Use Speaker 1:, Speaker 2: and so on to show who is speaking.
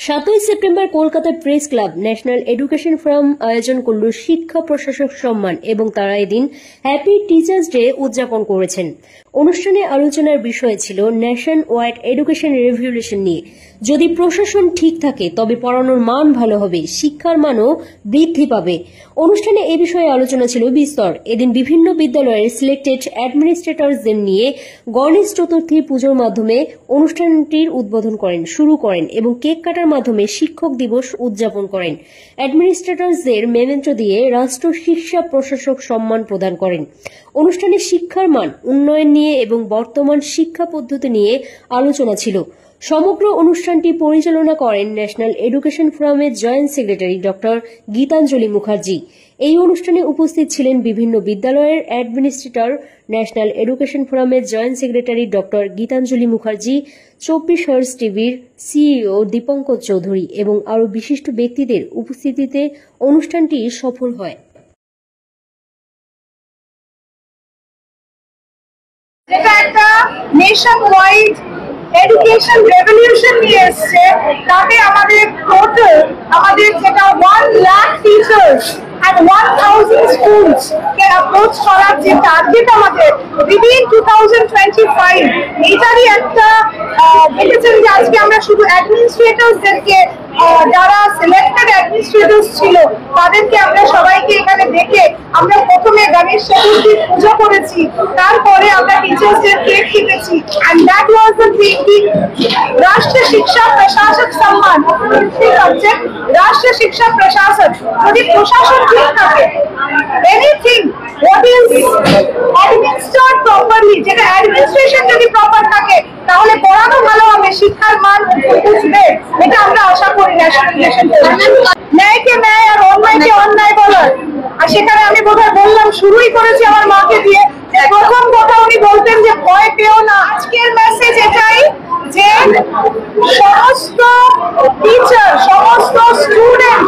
Speaker 1: 7ই September Kolkata Press Club National Education Forum আয়োজন করল শিক্ষা প্রশাসক সম্মান এবং তারা এদিন হ্যাপি টিচার্স ডে উদযাপন করেছেন। অনুষ্ঠানে আলোচনার বিষয় ছিল ন্যাশন ওয়াইড এডুকেশন রেভলিউশন নিয়ে। যদি প্রশাসন ঠিক থাকে তবে পড়ানোর মান ভালো হবে, শিক্ষার মানও বৃদ্ধি পাবে। অনুষ্ঠানে এ বিষয়ে আলোচনা ছিল বিস্তর। এদিন বিভিন্ন বিদ্যালয়ের সিলেক্টেড অ্যাডমিনিস্ট্রেটরদের নিয়ে গণেশ চতুর্থী পুজোর মাধ্যমে অনুষ্ঠানটির উদ্বোধন শুরু করেন এবং কেক কাটার মাধ্যমে শিক্ষক দিবস উদযাপন করেন। অ্যাডমিনিস্ট্রেটরদের মেমেন্টো দিয়ে রাষ্ট্র শিক্ষা প্রশাসক সম্মান প্রদান করেন। অনুষ্ঠানে শিক্ষার মান উন্নয়ন নিয়ে এবং বর্তমান শিক্ষা পদ্ধতি নিয়ে আলোচনা ছিল। সমগ্র অনুষ্ঠানটি পরিচালনা করেন ন্যাশনাল এডুকেশন ফোরামের joint secretary doctor Gitanjali Mukherjee. এই অনুষ্ঠানে উপস্থিত ছিলেন বিভিন্ন বিদ্যালয়ের অ্যাডমিনিস্ট্রেটর, ন্যাশনাল এডুকেশন ফোরামের joint secretary doctor Gitanjali Mukherjee, 24 hours টিভির সিইও দীপঙ্কর চৌধুরী এবং আরও বিশিষ্ট ব্যক্তিদের উপস্থিতিতে অনুষ্ঠানটি সফল হয়।
Speaker 2: এটা একটা নেশন ওয়াইড এডুকেশন রেভলিউশন নিয়ে এসছে। তাতে আমাদের টোটাল যেটা 1 lakh teachers and 1000 schools K approach করার যে টার্গেট আমাদের within 2025, এটারই একটা দেখেছেন যে আজকে আমরা শুধু অ্যাডমিনিস্ট্রেটরদেরকে যারা সিলেক্টেড অ্যাডমিনিস্ট্রেটরস ছিল তাদেরকে আমরা সবাইকে এখানে দেখে আমরা প্রথমে গণেশ চতুর্থী পূজা করেছি, তারপরে আমরা টিচার্সদের কেক কেটেছি। and that was the thing, রাষ্ট্রীয় শিক্ষা প্রশাসক সম্মান সাবজেক্ট। রাষ্ট্রীয় শিক্ষা প্রশাসক, যদি প্রশাসন ঠিক থাকে, anything what is administered properly, যেটা অ্যাডমিনিস্ট্রেশন যদি প্রপার থাকে তাহলে পড়ানো ভালো হবে, শিক্ষার মান উঠবে। এটা আমরা আশা করি ন্যাশনাল এডুকেশন ন্যায়কে ন্যায় আর অন্যায়কে অন্যায় বলার। আর সেখানে আমি বোধহয় বললাম, শুরুই করেছি আমার মাকে দিয়ে, যে প্রথম কথা উনি বলতেন যে ভয় পেও না। আজকের মেসেজ এটাই যে সমস্ত টিচার, সমস্ত স্টুডেন্ট,